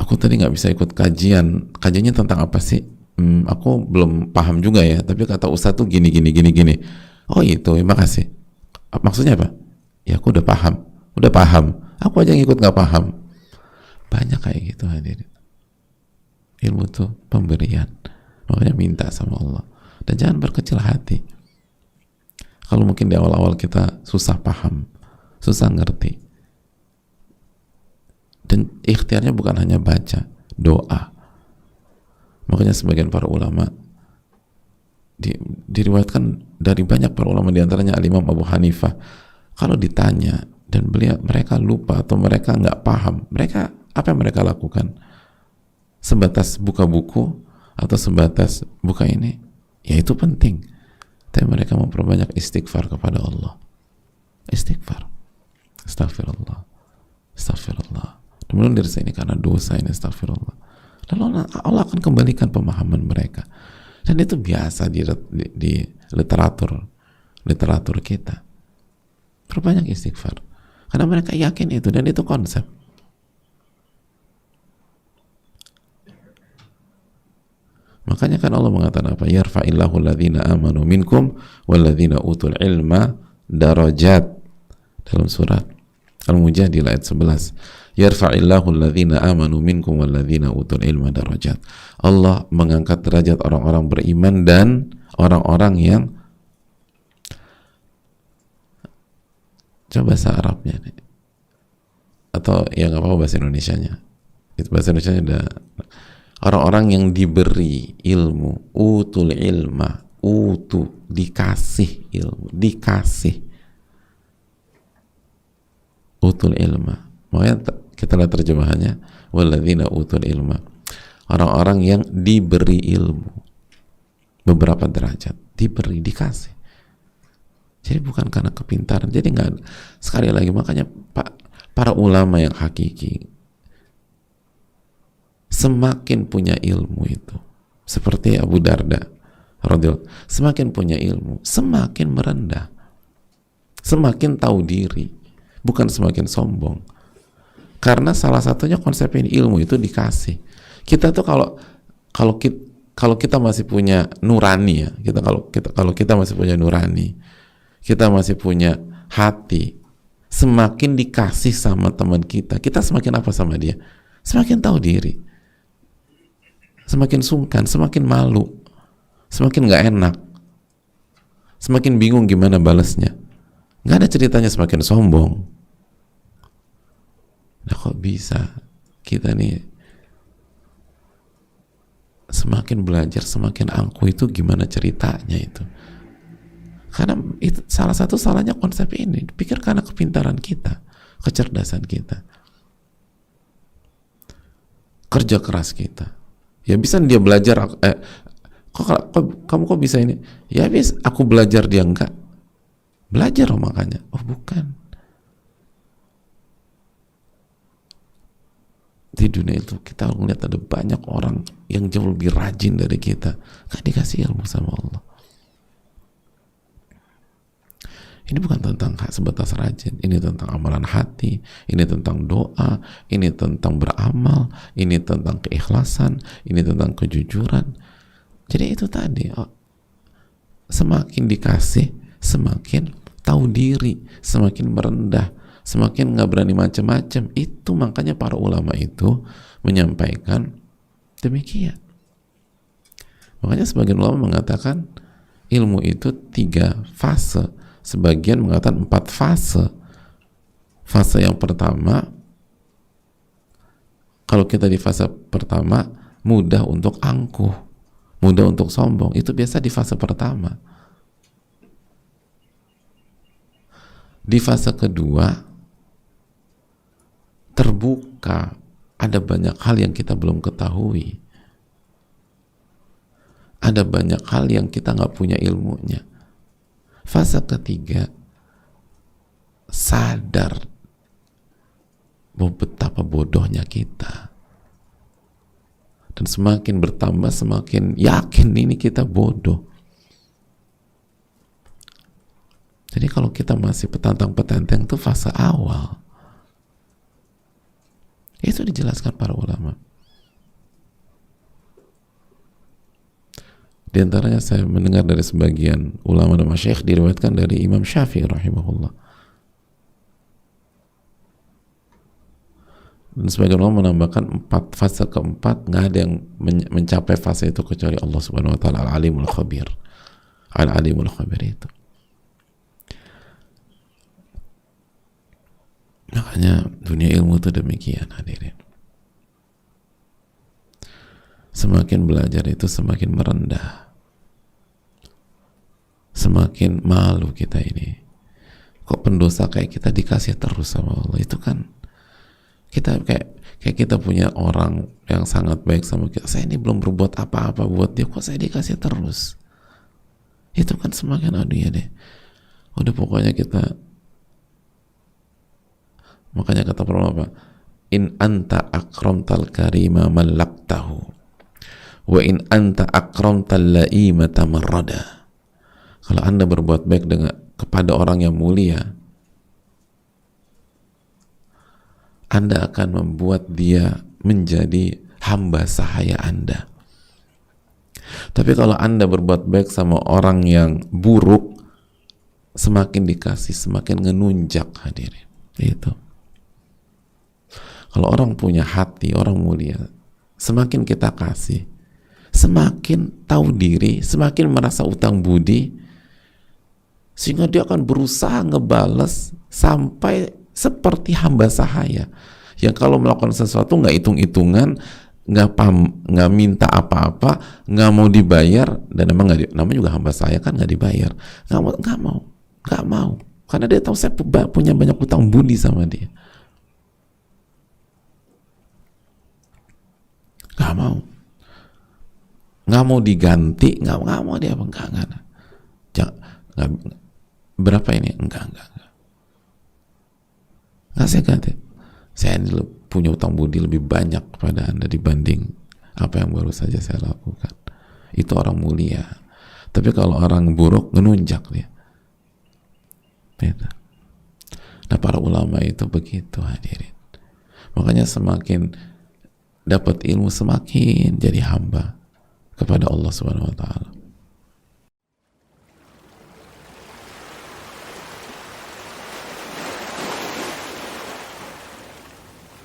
aku tadi nggak bisa ikut kajiannya tentang apa sih? Aku belum paham juga ya, tapi kata Ustadz tuh gini gini gini gini. Oh itu, ya, makasih. Maksudnya apa? Ya aku udah paham. Aku aja yang ikut nggak paham. Banyak kayak gitu hadirin. Ilmu tuh pemberian, makanya minta sama Allah dan jangan berkecil hati. Kalau mungkin di awal-awal kita susah paham, susah ngerti, dan ikhtiarnya bukan hanya baca, doa. Makanya sebagian para ulama diriwayatkan dari banyak para ulama, diantaranya Al-Imam Abu Hanifah, kalau ditanya dan mereka lupa atau mereka nggak paham, mereka apa yang mereka lakukan? Sebatas buka buku atau sebatas buka ini, ya itu penting. Tapi mereka memperbanyak istighfar kepada Allah. Istighfar, astagfirullah, astagfirullah. Kemudian dari ini karena dosa ini, astagfirullah. Lalu Allah akan kembalikan pemahaman mereka. Dan itu biasa di literatur kita. Perbanyak istighfar. Karena mereka yakin itu, dan itu konsep. Makanya kan Allah mengatakan apa? Yarfa'illahu alladhina amanu minkum walladhina utul ilma darajat. Dalam surat Al-Mujadilah ayat 11. Yarfa'illahu alladhina amanu minkum walladhina utul ilma darajat. Allah mengangkat derajat orang-orang beriman dan orang-orang yang, coba bahasa Arabnya nih. Atau ya nggak apa-apa bahasa Indonesianya. Itu bahasa Indonesianya udah, orang-orang yang diberi ilmu, utul ilma, dikasih ilmu, utul ilma. Makanya kita lihat terjemahannya, walladzina utul ilma, orang-orang yang diberi ilmu, beberapa derajat, dikasih. Jadi bukan karena kepintaran. Jadi nggak, sekali lagi, makanya para ulama yang hakiki semakin punya ilmu itu, seperti Abu Darda radhiyallahu, semakin punya ilmu, semakin merendah, semakin tahu diri, bukan semakin sombong. Karena salah satunya konsep ini, ilmu itu dikasih. Kita tuh kalau kita masih punya nurani ya, kalau kita masih punya nurani, kita masih punya hati, semakin dikasih sama teman kita semakin apa sama dia? Semakin tahu diri, semakin sungkan, semakin malu, semakin nggak enak, semakin bingung gimana balasnya. Nggak ada ceritanya semakin sombong. Nah kok bisa kita nih semakin belajar semakin angkuh, itu gimana ceritanya itu? Karena itu salah satu salahnya konsep ini, dipikir karena kepintaran kita, kecerdasan kita, kerja keras kita. Ya bisa dia belajar, kamu kok bisa ini? Ya habis aku belajar, dia enggak belajar. Makanya bukan. Di dunia itu kita melihat ada banyak orang yang jauh lebih rajin dari kita, gak dikasih ilmu sama Allah. Ini bukan tentang sebatas rajin, ini tentang amalan hati, ini tentang doa, ini tentang beramal, ini tentang keikhlasan, ini tentang kejujuran. Jadi itu tadi, semakin dikasih, semakin tahu diri, semakin merendah, semakin nggak berani macam-macam. Itu makanya para ulama itu menyampaikan demikian. Makanya sebagian ulama mengatakan ilmu itu 3 fase, sebagian mengatakan 4 fase. Fase yang pertama, kalau kita di fase pertama mudah untuk angkuh, mudah untuk sombong, itu biasa di fase pertama. Di fase kedua terbuka, ada banyak hal yang kita belum ketahui, ada banyak hal yang kita nggak punya ilmunya. Fase ketiga sadar bahwa betapa bodohnya kita, dan semakin bertambah semakin yakin ini kita bodoh. Jadi kalau kita masih petantang-petantang, itu fase awal. Itu dijelaskan para ulama. Di antaranya saya mendengar dari sebagian ulama dan masyayikh, diriwayatkan dari Imam Syafi'i rahimahullah. Dan sebagian ulama menambahkan fase keempat nggak ada yang mencapai fase itu kecuali Allah Subhanahu wa taala Al-Alimul Khabir. Al-Alimul Khabir itu. Makanya dunia ilmu itu demikian, hadirin. Semakin belajar itu semakin merendah, semakin malu kita ini. Kok pendosa kayak kita dikasih terus sama Allah? Itu kan kita kayak kita punya orang yang sangat baik sama kita. Saya ini belum berbuat apa-apa buat dia, kok saya dikasih terus? Itu kan semakin aduh ya deh. Udah pokoknya kita, makanya kata para ulama, in anta akramtal karima malaktahu wa in anta akramtal laima tamarrada. Kalau Anda berbuat baik kepada orang yang mulia, Anda akan membuat dia menjadi hamba sahaya Anda. Tapi kalau Anda berbuat baik sama orang yang buruk, semakin dikasih semakin ngenunjak, hadirin. Itu. Kalau orang punya hati, orang mulia, semakin kita kasih, semakin tahu diri, semakin merasa utang budi, sehingga dia akan berusaha ngebales sampai seperti hamba sahaya yang kalau melakukan sesuatu nggak hitung-hitungan, nggak minta apa-apa, nggak mau dibayar, dan emang namanya juga hamba sahaya kan nggak dibayar, nggak mau, karena dia tahu saya punya banyak utang budi sama dia, nggak mau diganti, nggak mau dia nggak berapa ini, enggak saya ganti, saya ini punya utang budi lebih banyak kepada Anda dibanding apa yang baru saja saya lakukan. Itu orang mulia. Tapi kalau orang buruk, ngenunjak dia. Beda. Nah, para ulama itu begitu, hadirin. Makanya semakin dapat ilmu, semakin jadi hamba kepada Allah Subhanahu wa taala.